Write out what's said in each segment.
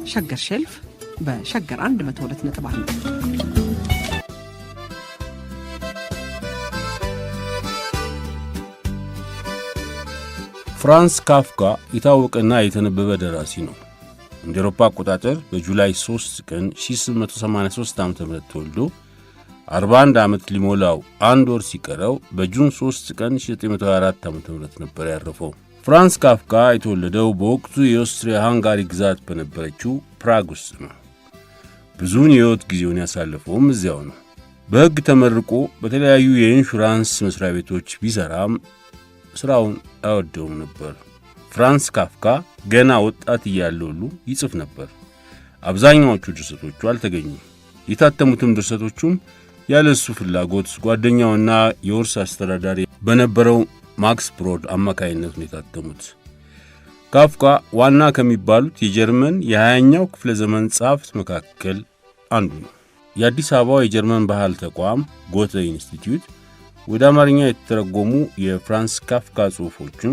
ሸገር ሼልፍ በሸገር 102.1 ፍራንስ ካፍካ የታወቀና የተነበበ ደራሲ ነው። እንደ አውሮፓ አቆጣጠር በጁላይ 3 ቀን 1883 ዓ.ም ተወልዶ 41 ዓመት ሊሞላው አንድ ወር ሲቀረው በጁን 3 ቀን 1924 ዓ.ም ነበር ያረፈው። ፍራንስ ካፍካ የተወለደው በወቅቱ የኦስትሪያ ሃንጋሪ ግዛት በነበረችው ፕራግ ውስጥ ነው። ብዙውን የሕይወት ጊዜውን ያሳለፈውም እዚያው ነው። በሕግ ተመርቆ በተለያዩ የኢንሹራንስ መስሪያ ቤቶች ቢሰራም ሥራውን አይወደውም ነበር። ፍራንስ ካፍካ ገና ወጣት እያለ ሁሉ ይጽፍ ነበር። አብዛኛዎቹ ድርሰቶቹ አልተገኙም። የታተሙትም ድርሰቶቹም ያለ እሱ ፍላጎት ጓደኛውና የውርስ አስተዳዳሪ በነበረው ማክስ ብሮድ አማካይነት ነው የታተሙት። ካፍካ ዋና ከሚባሉት የጀርመን የ20ኛው ክፍለ ዘመን ጸሐፍት መካከል አንዱ ነው። የአዲስ አበባው የጀርመን ባህል ተቋም ጎተ ኢንስቲትዩት ወደ አማርኛ የተተረጎሙ የፍራንስ ካፍካ ጽሑፎችን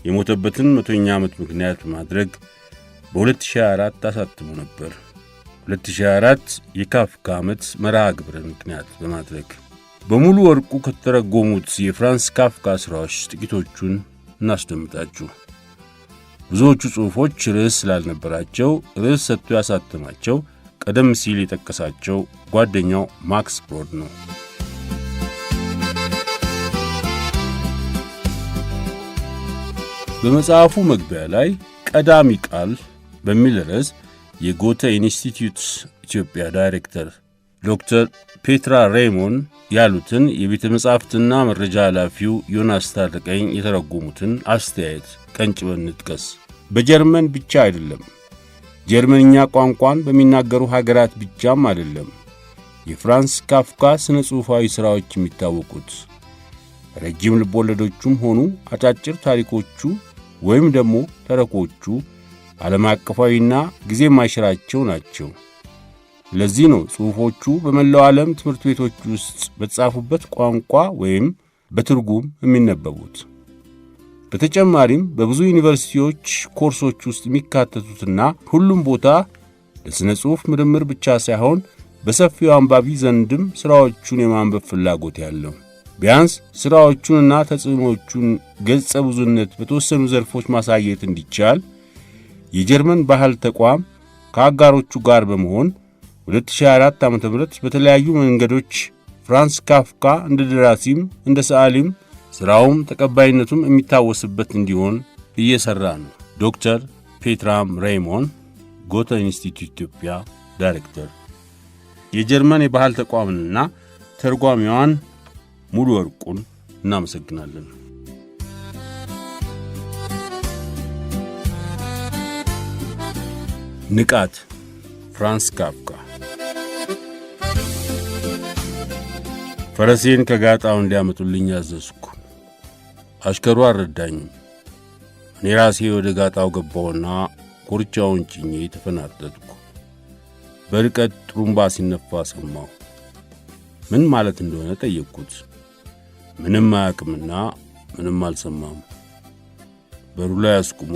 የሞተበትን 100ኛ ዓመት ምክንያት በማድረግ በ2024 አሳትሞ ነበር። 2024 የካፍካ ዓመት መርሃ ግብርን ምክንያት በማድረግ በሙሉ ወርቁ ከተተረጎሙት የፍራንስ ካፍካ ሥራዎች ጥቂቶቹን እናስደምጣችሁ። ብዙዎቹ ጽሑፎች ርዕስ ስላልነበራቸው ርዕስ ሰጥቶ ያሳተማቸው ቀደም ሲል የጠቀሳቸው ጓደኛው ማክስ ብሮድ ነው። በመጽሐፉ መግቢያ ላይ ቀዳሚ ቃል በሚል ርዕስ የጎተ ኢንስቲትዩት ኢትዮጵያ ዳይሬክተር ዶክተር ፔትራ ሬይሞን ያሉትን የቤተ መጻሕፍትና መረጃ ኃላፊው ዮናስ ታረቀኝ የተረጎሙትን አስተያየት ቀንጭበን እንጥቀስ። በጀርመን ብቻ አይደለም፣ ጀርመንኛ ቋንቋን በሚናገሩ ሀገራት ብቻም አይደለም የፍራንስ ካፍካ ስነ ጽሑፋዊ ሥራዎች የሚታወቁት። ረጅም ልቦለዶቹም ሆኑ አጫጭር ታሪኮቹ ወይም ደግሞ ተረኮቹ ዓለም አቀፋዊና ጊዜ የማይሽራቸው ናቸው። ለዚህ ነው ጽሑፎቹ በመላው ዓለም ትምህርት ቤቶች ውስጥ በተጻፉበት ቋንቋ ወይም በትርጉም የሚነበቡት። በተጨማሪም በብዙ ዩኒቨርሲቲዎች ኮርሶች ውስጥ የሚካተቱትና ሁሉም ቦታ ለሥነ ጽሑፍ ምርምር ብቻ ሳይሆን በሰፊው አንባቢ ዘንድም ሥራዎቹን የማንበብ ፍላጎት ያለው ቢያንስ ሥራዎቹንና ተጽዕኖቹን ገጸ ብዙነት በተወሰኑ ዘርፎች ማሳየት እንዲቻል የጀርመን ባህል ተቋም ከአጋሮቹ ጋር በመሆን 2024 ዓ.ም በተለያዩ መንገዶች ፍራንስ ካፍካ እንደ ደራሲም እንደ ሰዓሊም ሥራውም ተቀባይነቱም የሚታወስበት እንዲሆን እየሠራ ነው። ዶክተር ፔትራም ሬይሞን ጎተ ኢንስቲትዩት ኢትዮጵያ ዳይሬክተር። የጀርመን የባህል ተቋምንና ተርጓሚዋን ሙሉ ወርቁን እናመሰግናለን። ንቃት ፍራንስ ካፍካ። ፈረሴን ከጋጣው እንዲያመጡልኝ አዘዝኩ። አሽከሩ አልረዳኝም። እኔ ራሴ ወደ ጋጣው ገባውና ኮርቻውን ጭኜ ተፈናጠጥኩ። በርቀት ጥሩምባ ሲነፋ ሰማሁ። ምን ማለት እንደሆነ ጠየቅኩት። ምንም አያውቅምና ምንም አልሰማም። በሩ ላይ አስቁሞ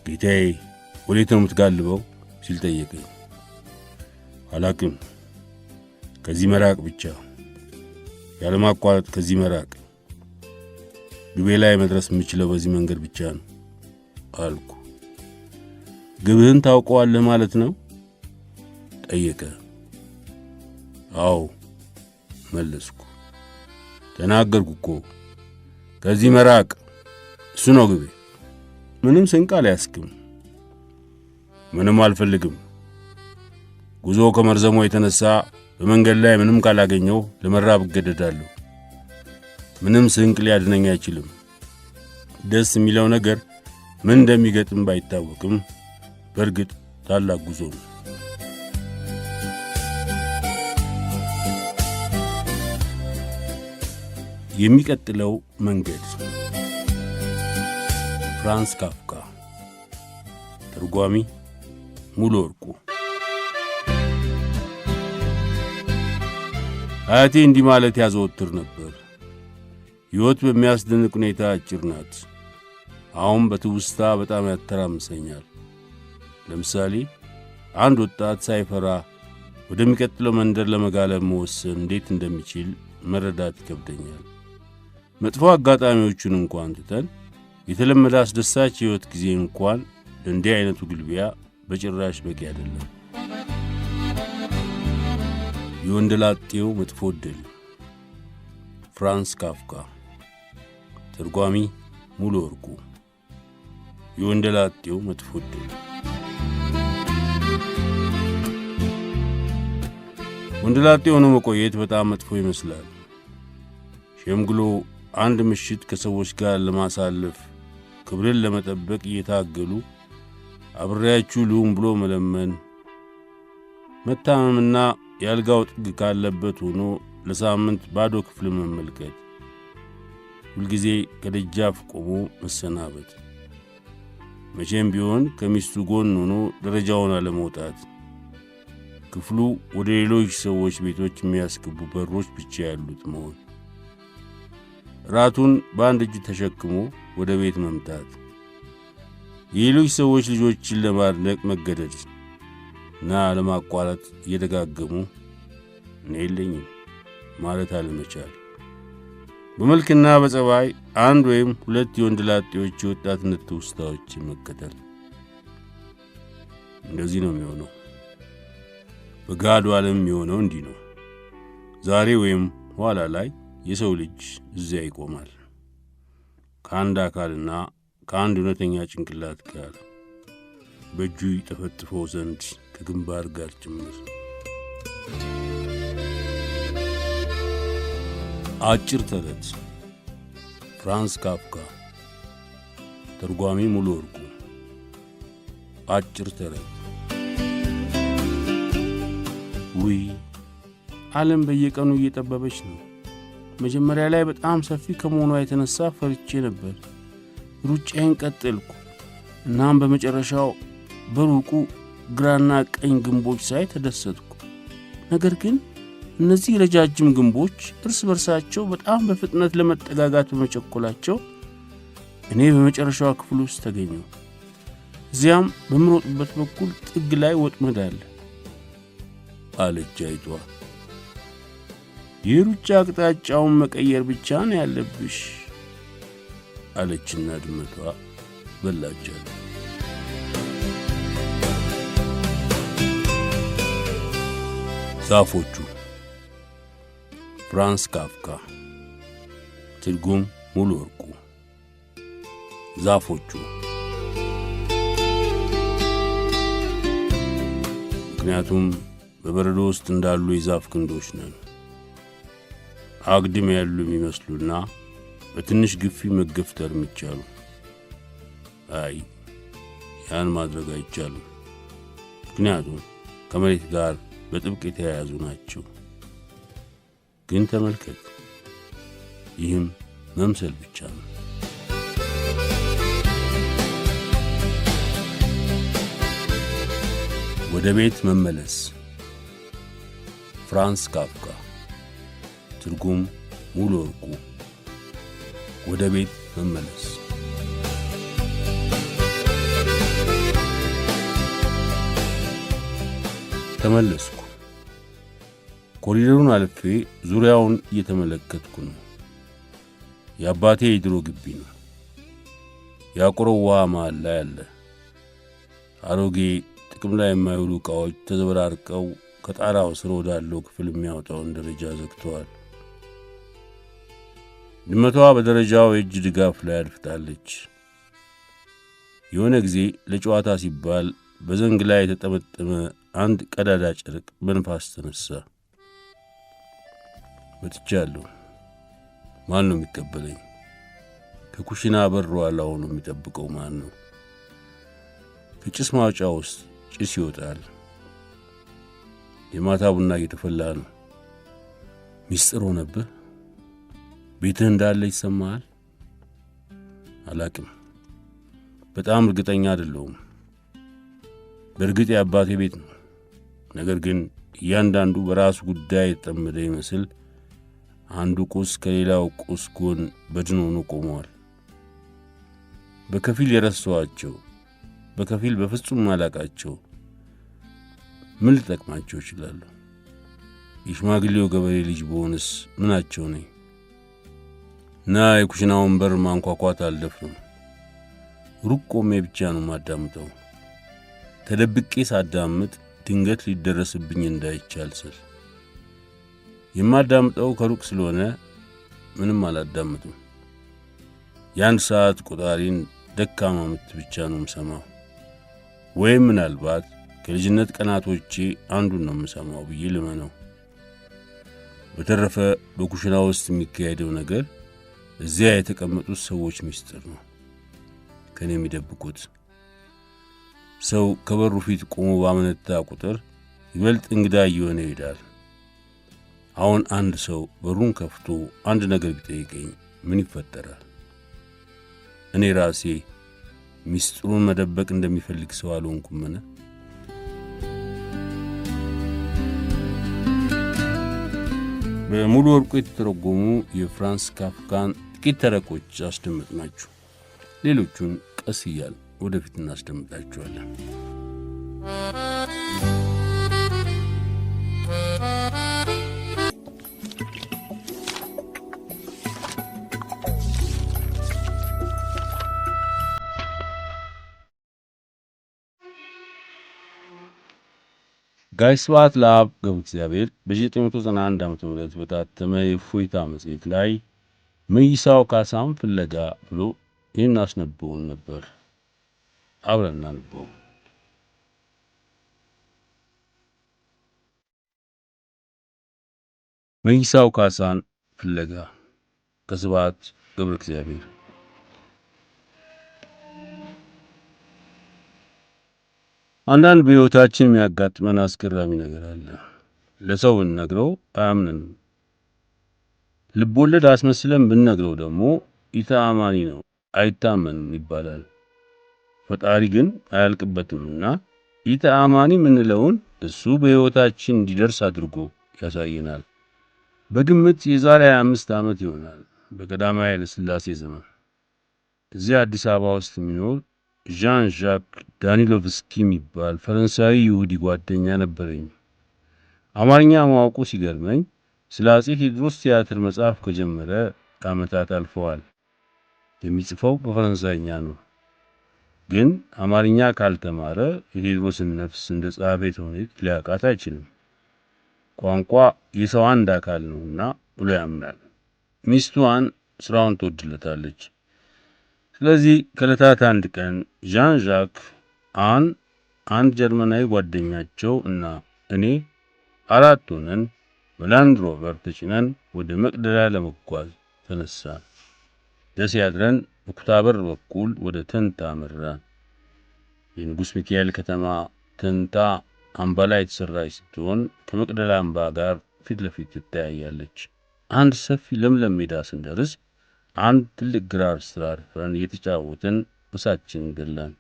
ጌታዬ ወዴት ነው የምትጋልበው ሲል ጠየቀኝ። አላውቅም፣ ከዚህ መራቅ ብቻ፣ ያለማቋረጥ ከዚህ መራቅ። ግቤ ላይ መድረስ የምችለው በዚህ መንገድ ብቻ ነው አልኩ። ግብህን ታውቀዋለህ ማለት ነው ጠየቀ። አዎ መለስኩ። ተናገርኩ እኮ ከዚህ መራቅ እሱ ነው ግቤ። ምንም ስንቅ አልያዝክም? ምንም አልፈልግም። ጉዞ ከመርዘሙ የተነሳ በመንገድ ላይ ምንም ካላገኘው ለመራብ እገደዳለሁ። ምንም ስንቅ ሊያድነኝ አይችልም። ደስ የሚለው ነገር ምን እንደሚገጥም ባይታወቅም በእርግጥ ታላቅ ጉዞ ነው። የሚቀጥለው መንገድ ፍራንስ ካፍካ። ተርጓሚ ሙሉ ወርቁ። አያቴ እንዲህ ማለት ያዘወትር ነበር። ሕይወት በሚያስደንቅ ሁኔታ አጭር ናት። አሁን በትውስታ በጣም ያተራምሰኛል። ለምሳሌ አንድ ወጣት ሳይፈራ ወደሚቀጥለው መንደር ለመጋለብ መወሰን እንዴት እንደሚችል መረዳት ይከብደኛል። መጥፎ አጋጣሚዎቹን እንኳን ትተን የተለመደ አስደሳች ሕይወት ጊዜ እንኳን ለእንዲህ አይነቱ ግልቢያ በጭራሽ በቂ አይደለም። የወንደላጤው መጥፎ ዕድል። ፍራንስ ካፍካ። ተርጓሚ ሙሉ ወርቁ። የወንደላጤው መጥፎ ዕድል። ወንደላጤ ሆኖ መቆየት በጣም መጥፎ ይመስላል። ሸምግሎ አንድ ምሽት ከሰዎች ጋር ለማሳለፍ ክብርን ለመጠበቅ እየታገሉ አብሬያችሁ ልሁን ብሎ መለመን፣ መታመምና የአልጋው ጥግ ካለበት ሆኖ ለሳምንት ባዶ ክፍል መመልከት፣ ሁልጊዜ ከደጃፍ ቆሞ መሰናበት፣ መቼም ቢሆን ከሚስቱ ጎን ሆኖ ደረጃውን አለመውጣት፣ ክፍሉ ወደ ሌሎች ሰዎች ቤቶች የሚያስገቡ በሮች ብቻ ያሉት መሆን፣ ራቱን በአንድ እጅ ተሸክሞ ወደ ቤት መምጣት፣ የሌሎች ሰዎች ልጆችን ለማድነቅ መገደድ እና ለማቋረጥ እየደጋገሙ እኔ የለኝም ማለት አለመቻል፣ በመልክና በጸባይ አንድ ወይም ሁለት የወንደላጤዎች የወጣትነት ትውስታዎች መከተል። እንደዚህ ነው የሚሆነው። በጋዱ ዓለም የሚሆነው እንዲህ ነው። ዛሬ ወይም ኋላ ላይ የሰው ልጅ እዚያ ይቆማል፣ ከአንድ አካልና ከአንድ እውነተኛ ጭንቅላት ጋር በእጁ ይጠፈጥፈው ዘንድ ከግንባር ጋር ጭምር። አጭር ተረት። ፍራንስ ካፍካ። ተርጓሚ ሙሉ ወርቁ። አጭር ተረት። ውይ ዓለም በየቀኑ እየጠበበች ነው። መጀመሪያ ላይ በጣም ሰፊ ከመሆኗ የተነሳ ፈርቼ ነበር። ሩጫዬን ቀጠልኩ። እናም በመጨረሻው በሩቁ ግራና ቀኝ ግንቦች ሳይ ተደሰትኩ። ነገር ግን እነዚህ ረጃጅም ግንቦች እርስ በርሳቸው በጣም በፍጥነት ለመጠጋጋት በመቸኮላቸው እኔ በመጨረሻው ክፍል ውስጥ ተገኘሁ። እዚያም በምሮጥበት በኩል ጥግ ላይ ወጥመድ አለ አለች አይቷ። የሩጫ አቅጣጫውን መቀየር ብቻ ነው ያለብሽ አለችና ድመቷ በላቻት። ዛፎቹ። ፍራንስ ካፍካ። ትርጉም ሙሉ ወርቁ። ዛፎቹ። ምክንያቱም በበረዶ ውስጥ እንዳሉ የዛፍ ክንዶች ነን። አግድም ያሉ የሚመስሉና በትንሽ ግፊ መገፍተር የሚቻሉ። አይ ያን ማድረግ አይቻሉም፣ ምክንያቱም ከመሬት ጋር በጥብቅ የተያያዙ ናቸው። ግን ተመልከት፣ ይህም መምሰል ብቻ ነው። ወደ ቤት መመለስ። ፍራንስ ካፍካ። ትርጉም ሙሉ ወርቁ። ወደ ቤት መመለስ። ተመለስኩ። ኮሪደሩን አልፌ ዙሪያውን እየተመለከትኩ ነው። የአባቴ የድሮ ግቢ ነው። ያቆረው ውሃ መሃል ላይ አለ። አሮጌ ጥቅም ላይ የማይውሉ ዕቃዎች ተዘበራርቀው ከጣራው ስር ወዳለው ክፍል የሚያወጣውን ደረጃ ዘግተዋል። ድመቷ በደረጃው የእጅ ድጋፍ ላይ አድፍጣለች። የሆነ ጊዜ ለጨዋታ ሲባል በዘንግ ላይ የተጠመጠመ አንድ ቀዳዳ ጨርቅ በንፋስ ተነሳ። መጥቻለሁ። ማን ነው የሚቀበለኝ? ከኩሽና በር ኋላ ሆኖ የሚጠብቀው ማን ነው? ከጭስ ማውጫ ውስጥ ጭስ ይወጣል። የማታ ቡና እየተፈላ ነው። ሚስጥር ሆነብህ? ቤትህ እንዳለ ይሰማሃል? አላቅም። በጣም እርግጠኛ አይደለሁም። በእርግጥ የአባቴ ቤት ነው። ነገር ግን እያንዳንዱ በራሱ ጉዳይ የተጠመደ ይመስል አንዱ ቁስ ከሌላው ቁስ ጎን በድን ሆኖ ቆመዋል። በከፊል የረሳኋቸው፣ በከፊል በፍጹም ማላቃቸው ምን ልጠቅማቸው ይችላሉ? የሽማግሌው ገበሬ ልጅ በሆንስ ምናቸው ነኝ? እና የኩሽናውን በር ማንኳኳት አልደፍርም። ሩቅ ቆሜ ብቻ ነው ማዳምጠው። ተደብቄ ሳዳምጥ ድንገት ሊደረስብኝ እንዳይቻል ስል የማዳምጠው ከሩቅ ስለሆነ ምንም አላዳምጥም። የአንድ ሰዓት ቆጣሪን ደካማ ምት ብቻ ነው የምሰማው። ወይም ምናልባት ከልጅነት ቀናቶቼ አንዱን ነው የምሰማው ብዬ ልመነው። በተረፈ በኩሽና ውስጥ የሚካሄደው ነገር እዚያ የተቀመጡት ሰዎች ምስጢር ነው፣ ከኔ የሚደብቁት። ሰው ከበሩ ፊት ቆሞ ባመነታ ቁጥር ይበልጥ እንግዳ እየሆነ ይሄዳል። አሁን አንድ ሰው በሩን ከፍቶ አንድ ነገር ቢጠይቀኝ ምን ይፈጠራል? እኔ ራሴ ምስጢሩን መደበቅ እንደሚፈልግ ሰው አልሆንኩምን? በሙሉ ወርቁ የተተረጎሙ የፍራንስ ካፍካን ጥቂት ተረኮች አስደመጥናችሁ። ሌሎቹን ቀስ እያል ወደፊት እናስደምጣችኋለን። ጋሽ ስብሐት ለአብ ገብረ እግዚአብሔር በ1991 ዓ.ም በታተመ የእፎይታ መጽሔት ላይ መይሳው ካሳን ፍለጋ ብሎ ይህን አስነብቦን ነበር። አብረን እናንብበው። መይሳው ካሳን ፍለጋ ከስብሐት ገብረ እግዚአብሔር። አንዳንድ በሕይወታችን የሚያጋጥመን አስገራሚ ነገር አለ። ለሰው ብንነግረው አያምነንም። ልብ ወለድ አስመስለን ብንነግረው ደግሞ ኢተአማኒ ነው፣ አይታመንም ይባላል። ፈጣሪ ግን አያልቅበትምና ኢተአማኒ የምንለውን እሱ በሕይወታችን እንዲደርስ አድርጎ ያሳየናል። በግምት የዛሬ 25 ዓመት ይሆናል፣ በቀዳማዊ ኃይለ ሥላሴ ዘመን እዚያ አዲስ አበባ ውስጥ የሚኖር ዣን ዣክ ዳኒሎቭስኪ የሚባል ፈረንሳዊ ይሁዲ ጓደኛ ነበረኝ። አማርኛ ማወቁ ሲገርመኝ ስለ አፄ ቴዎድሮስ ቲያትር መጽሐፍ ከጀመረ ዓመታት አልፈዋል። የሚጽፈው በፈረንሳይኛ ነው። ግን አማርኛ ካልተማረ የቴዎድሮስን ነፍስ እንደ ጻፈ ተውኔት ሊያውቃት አይችልም። ቋንቋ የሰው አንድ አካል ነውና ብሎ ያምናል። ሚስቱን ስራውን ትወድለታለች። ስለዚህ ከዕለታት አንድ ቀን ዣን ዣክ አንድ ጀርመናዊ ጓደኛቸው እና እኔ አራት ሆነን በላንድ ሮቨር ተጭነን ወደ መቅደላ ለመጓዝ ተነሳን። ደሴ አድረን በኩታበር በኩል ወደ ተንታ አመራን። የንጉሥ ሚካኤል ከተማ ተንታ አምባ ላይ የተሰራች ስትሆን ከመቅደላ አምባ ጋር ፊት ለፊት ትታያለች። አንድ ሰፊ ለምለም ሜዳ ስንደርስ አንድ ትልቅ ግራር ስር አርፈን እየተጫወትን ምሳችንን ገላን።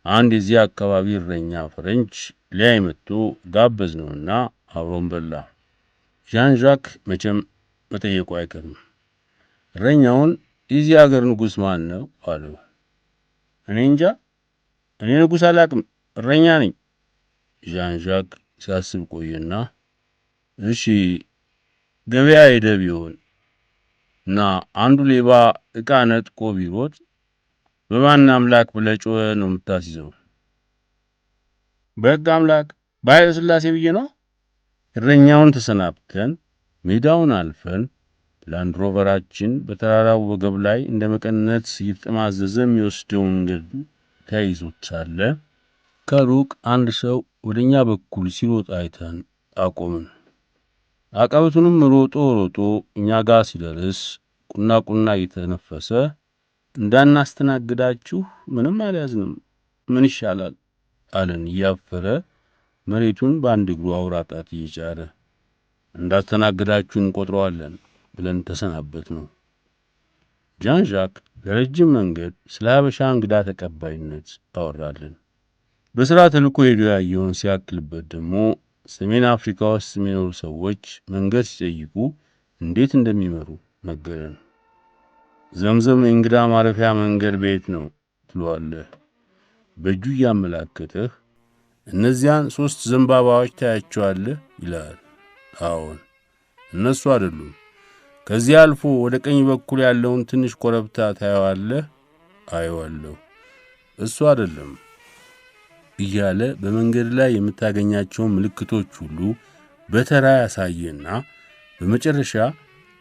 አንድ የዚህ አካባቢ እረኛ ፈረንጅ ሊያይ መጥቶ ጋበዝነውና አብሮን በላ። ዣን ዣክ መቼም መጠየቁ አይቀርም። እረኛውን የዚህ አገር ንጉሥ ማን ነው አለው። እኔ እንጃ፣ እኔ ንጉሥ አላቅም፣ እረኛ ነኝ። ዣን ዣክ ሲያስብ ቆየና እሺ ገበያ ሄደ ቢሆን እና አንዱ ሌባ ዕቃ ነጥቆ ቢሮጥ በማን አምላክ ብለህ ጮኸህ ነው የምታስይዘው? በሕግ አምላክ በኃይለ ሥላሴ ብዬ ነው። እረኛውን ተሰናብተን ሜዳውን አልፈን ላንድ ሮቨራችን በተራራው ወገብ ላይ እንደ መቀነት እየተጠማዘዘ የሚወስደው መንገድ ተያይዞት ሳለ ከሩቅ አንድ ሰው ወደኛ በኩል ሲሮጥ አይተን አቆምን። አቀበቱንም ሮጦ እኛ ጋር ሲደርስ ቁና እየተነፈሰ እንዳናስተናግዳችሁ ምንም አልያዝንም፣ ምን ይሻላል አለን እያፈረ መሬቱን በአንድ እግሩ አውራ ጣት እየጫረ። እንዳስተናግዳችሁ እንቆጥረዋለን ብለን ተሰናበት ነው። ዣን ዣክ ለረጅም መንገድ ስለ ሀበሻ እንግዳ ተቀባይነት አወራልን። በሥራ ተልኮ ሄዶ ያየውን ሲያክልበት ደግሞ ሰሜን አፍሪካ ውስጥ የሚኖሩ ሰዎች መንገድ ሲጠይቁ እንዴት እንደሚመሩ ነገረን። ዘምዘም የእንግዳ ማረፊያ መንገድ ቤት ነው ትሏለህ። በእጁ እያመላከተህ እነዚያን 3 ዘንባባዎች ታያቸዋለህ ይላል። አዎን፣ እነሱ አይደሉም። ከዚህ አልፎ ወደ ቀኝ በኩል ያለውን ትንሽ ኮረብታ ታየዋለህ? አየዋለሁ። እሱ አይደለም እያለ በመንገድ ላይ የምታገኛቸውን ምልክቶች ሁሉ በተራ ያሳየና በመጨረሻ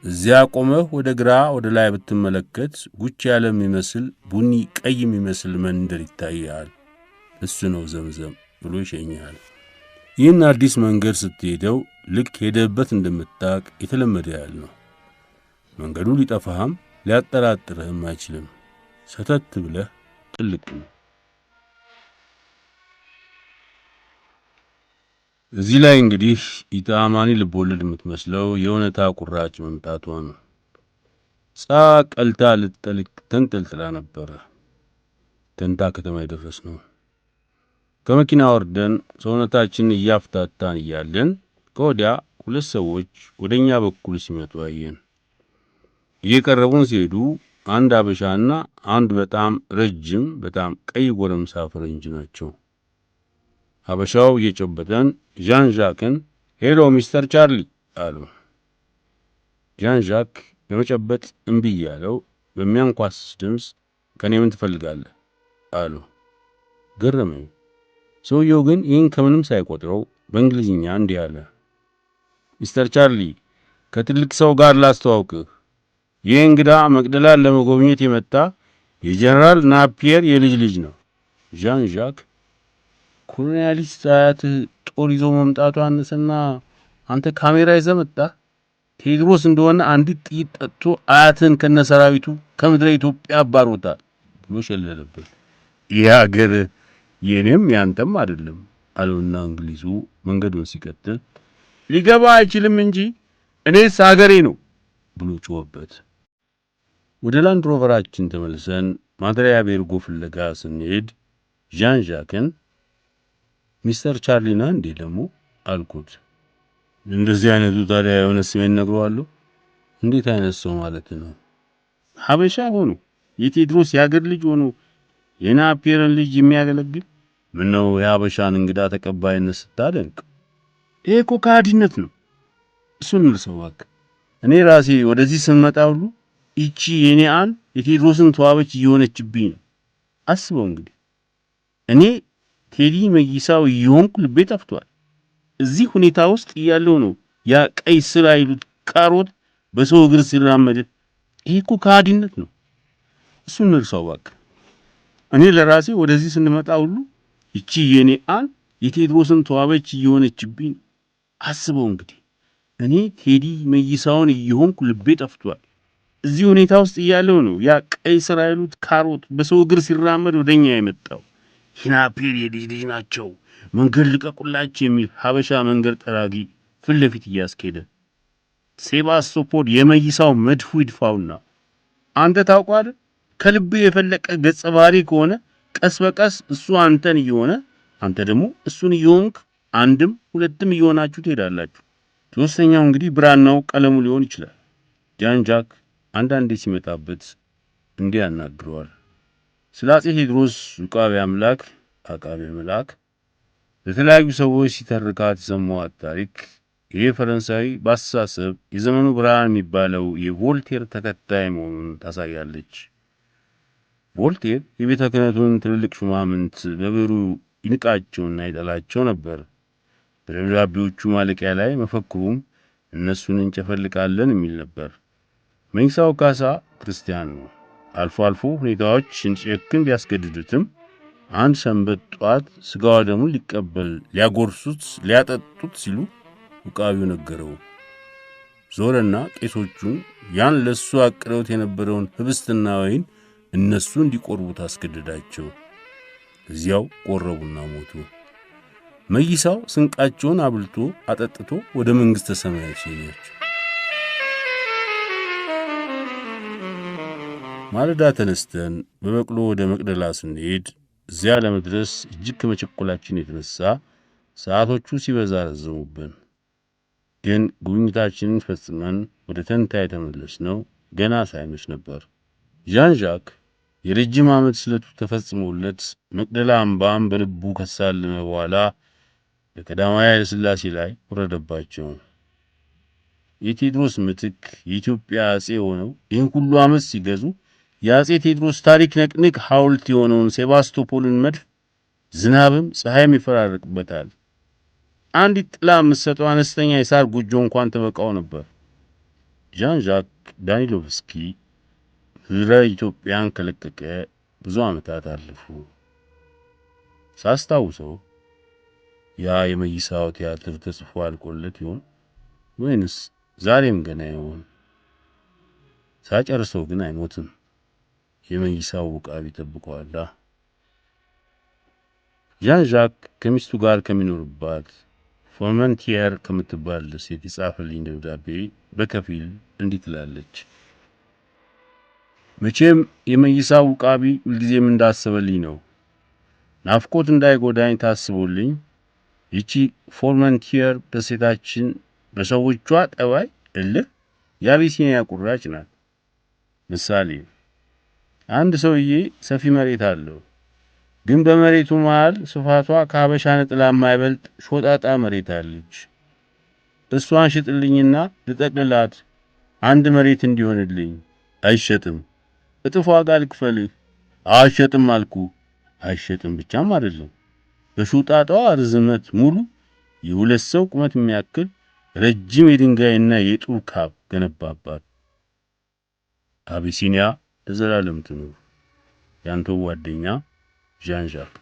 እዚያ ቆመህ ወደ ግራ ወደ ላይ ብትመለከት ጉች ያለ የሚመስል ቡኒ ቀይ የሚመስል መንደር ይታያል። እሱ ነው ዘምዘም ብሎ ይሸኛል። ይህን አዲስ መንገድ ስትሄደው ልክ ሄደበት እንደምታውቅ የተለመደ ያህል ነው። መንገዱ ሊጠፋህም ሊያጠራጥርህም አይችልም። ሰተት ብለህ ጥልቅ ነው። እዚህ ላይ እንግዲህ ኢታማኒ ልቦለድ የምትመስለው የእውነታ ቁራጭ መምጣቷ ነው። ቀልታ ልትጠልቅ ተንጠልጥላ ነበረ። ተንታ ከተማ የደረስነው ከመኪና ወርደን ሰውነታችንን እያፍታታን እያለን ከወዲያ 2 ሰዎች ወደኛ በኩል ሲመጡ አየን። እየቀረቡን ሲሄዱ አንድ አበሻና አንድ በጣም ረጅም በጣም ቀይ ጎረምሳ ፈረንጅ ናቸው። አበሻው እየጨበጠን ዣን ዣክን ሄሎ ሚስተር ቻርሊ አሉ። ዣን ዣክ በመጨበጥ እምቢ ያለው በሚያንኳስስ ድምፅ ከኔ ምን ትፈልጋለህ አሉ። ገረመኝ። ሰውየው ግን ይህን ከምንም ሳይቆጥረው በእንግሊዝኛ እንዲህ አለ። ሚስተር ቻርሊ ከትልቅ ሰው ጋር ላስተዋውቅህ። ይህ እንግዳ መቅደላን ለመጎብኘት የመጣ የጀነራል ናፒየር የልጅ ልጅ ነው። ዣን ዣክ ኮሎኔሊስት አያትህ ጦር ይዞ መምጣቱ አነሰና አንተ ካሜራ ይዘህ መጣህ? ቴዎድሮስ እንደሆነ አንዲት ጥይት ጠጥቶ አያትህን ከነሰራዊቱ ከምድረ ኢትዮጵያ አባሮታል ብሎ ሸለለበት። ይህ አገር የኔም ያንተም አይደለም አለውና እንግሊዙ መንገዱን ሲቀጥል ሊገባ አይችልም እንጂ እኔስ አገሬ ነው ብሎ ጮኸበት። ወደ ላንድ ሮቨራችን ተመልሰን ማደሪያ ቤርጎ ፍለጋ ስንሄድ ዣን ዣክን ሚስተር ቻርሊና እንዴ ደግሞ አልኩት። እንደዚህ አይነቱ ታዲያ የሆነ ስሜን ነግረዋለሁ። እንዴት አይነት ሰው ማለት ነው? ሀበሻ ሆኖ የቴዎድሮስ ያገር ልጅ ሆኖ የናፒየርን ልጅ የሚያገለግል ምን ነው የሀበሻን እንግዳ ተቀባይነት ስታደንቅ? ይሄ እኮ ከሃዲነት ነው። እሱን ልሰው እባክህ። እኔ ራሴ ወደዚህ ስንመጣ ሁሉ ይቺ የኔ የቴዎድሮስን ተዋበች እየሆነችብኝ ነው። አስበው እንግዲህ እኔ ቴዲ መይሳው እየሆንኩ ልቤ ጠፍቷል። እዚህ ሁኔታ ውስጥ እያለው ነው ያ ቀይ ስር አይሉት ካሮት በሰው እግር ሲራመድ። ይሄ እኮ ከሃዲነት ነው። እሱን ልርሳው እባክህ። እኔ ለራሴ ወደዚህ ስንመጣ ሁሉ ይቺ የኔ የቴዎድሮስን ተዋበች እየሆነችብኝ ነው። አስበው እንግዲህ እኔ ቴዲ መይሳውን እየሆንኩ ልቤ ጠፍቷል። እዚህ ሁኔታ ውስጥ እያለው ነው ያ ቀይ ስር አይሉት ካሮት በሰው እግር ሲራመድ ወደኛ የመጣው። ናፒየር የልጅ ልጅ ናቸው፣ መንገድ ልቀቁላቸው የሚል ሀበሻ መንገድ ጠራጊ ፊት ለፊት እያስኬደ ሴባስቶፖል የመይሳው መድፉ ይድፋውና አንተ ታውቃለህ፣ ከልብ የፈለቀ ገጸ ባህሪ ከሆነ ቀስ በቀስ እሱ አንተን እየሆነ አንተ ደግሞ እሱን እየሆንክ አንድም ሁለትም እየሆናችሁ ትሄዳላችሁ። ሶስተኛው እንግዲህ ብራናው ቀለሙ ሊሆን ይችላል። ዣን ዣክ አንዳንዴ ሲመጣበት እንዲህ ያናግረዋል። ስለ አፄ ቴዎድሮስ ውቃቤ አምላክ አቃቤ መልአክ ለተለያዩ ሰዎች ሲተርካት የሰማዋት ታሪክ ይህ ፈረንሳዊ በአስተሳሰብ የዘመኑ ብርሃን የሚባለው የቮልቴር ተከታይ መሆኑን ታሳያለች። ቮልቴር የቤተ ክህነቱን ትልልቅ ሹማምንት በብሩ ይንቃቸውና ይጠላቸው ነበር። በደብዳቤዎቹ ማለቂያ ላይ መፈክሩም እነሱን እንጨፈልቃለን የሚል ነበር። መይሳው ካሳ ክርስቲያን ነው። አልፎ አልፎ ሁኔታዎች እንዲጨክን ቢያስገድዱትም አንድ ሰንበት ጧት ስጋው ደሙን ሊቀበል ሊያጎርሱት ሊያጠጡት ሲሉ ውቃቢው ነገረው። ዞረና ቄሶቹን ያን ለሱ አቅረውት የነበረውን ህብስትና ወይን እነሱ እንዲቆርቡት አስገድዳቸው። እዚያው ቆረቡና ሞቱ። መይሳው ስንቃቸውን አብልቶ አጠጥቶ ወደ መንግሥተ ሰማያት ሸኛቸው። ማለዳ ተነስተን በበቅሎ ወደ መቅደላ ስንሄድ እዚያ ለመድረስ እጅግ ከመቸኮላችን የተነሳ ሰዓቶቹ ሲበዛ ረዘሙብን። ግን ጉብኝታችንን ፈጽመን ወደ ተንታ የተመለስነው ገና ሳይመሽ ነበር። ዣን ዣክ የረጅም ዓመት ስለቱ ተፈጽሞለት መቅደላ አምባም በልቡ ከሳለመ በኋላ በቀዳማዊ ኃይለ ሥላሴ ላይ ወረደባቸው። የቴዎድሮስ ምትክ የኢትዮጵያ አጼ ሆነው ይህን ሁሉ ዓመት ሲገዙ የአጼ ቴዎድሮስ ታሪክ ነቅንቅ ሐውልት የሆነውን ሴባስቶፖልን መድፍ ዝናብም ፀሐይም ይፈራረቅበታል። አንዲት ጥላ የምትሰጠው አነስተኛ የሳር ጎጆ እንኳን ተበቃው ነበር። ዣን ዣክ ዳኒሎቭስኪ ህዝረ ኢትዮጵያን ከለቀቀ ብዙ ዓመታት አለፉ። ሳስታውሰው ያ የመይሳው ቲያትር ተጽፎ አልቆለት ይሆን ወይንስ ዛሬም ገና ይሆን? ሳጨርሰው ግን አይሞትም። የመይሳው ውቃቢ ጠብቀዋል። ዣን ዣክ ከሚስቱ ጋር ከሚኖርባት ፎርመንቲየር ከምትባል ሴት የጻፈልኝ ደብዳቤ በከፊል እንዲህ ትላለች። መቼም የመይሳው ውቃቢ ሁልጊዜም እንዳሰበልኝ ነው። ናፍቆት እንዳይጎዳኝ ታስቦልኝ ይቺ ፎርመንቲየር ደሴታችን በሰዎቿ ጠባይ እልህ የአቢሲኒያ ቁራጭ ናት። ምሳሌ አንድ ሰውዬ ሰፊ መሬት አለው። ግን በመሬቱ መሃል ስፋቷ ከሀበሻ ነጥላ የማይበልጥ ሾጣጣ መሬት አለች። እሷን ሽጥልኝና ልጠቅልላት አንድ መሬት እንዲሆንልኝ። አይሸጥም። እጥፍ ዋጋ ልክፈልህ። አይሸጥም አልኩ። አይሸጥም ብቻም አይደለም በሾጣጣዋ ርዝመት ሙሉ የሁለት ሰው ቁመት የሚያክል ረጅም የድንጋይና የጡብ ካብ ገነባባት። አቢሲኒያ ለዘላለም ትኑር። ያንተው ጓደኛ ዣን ዣክ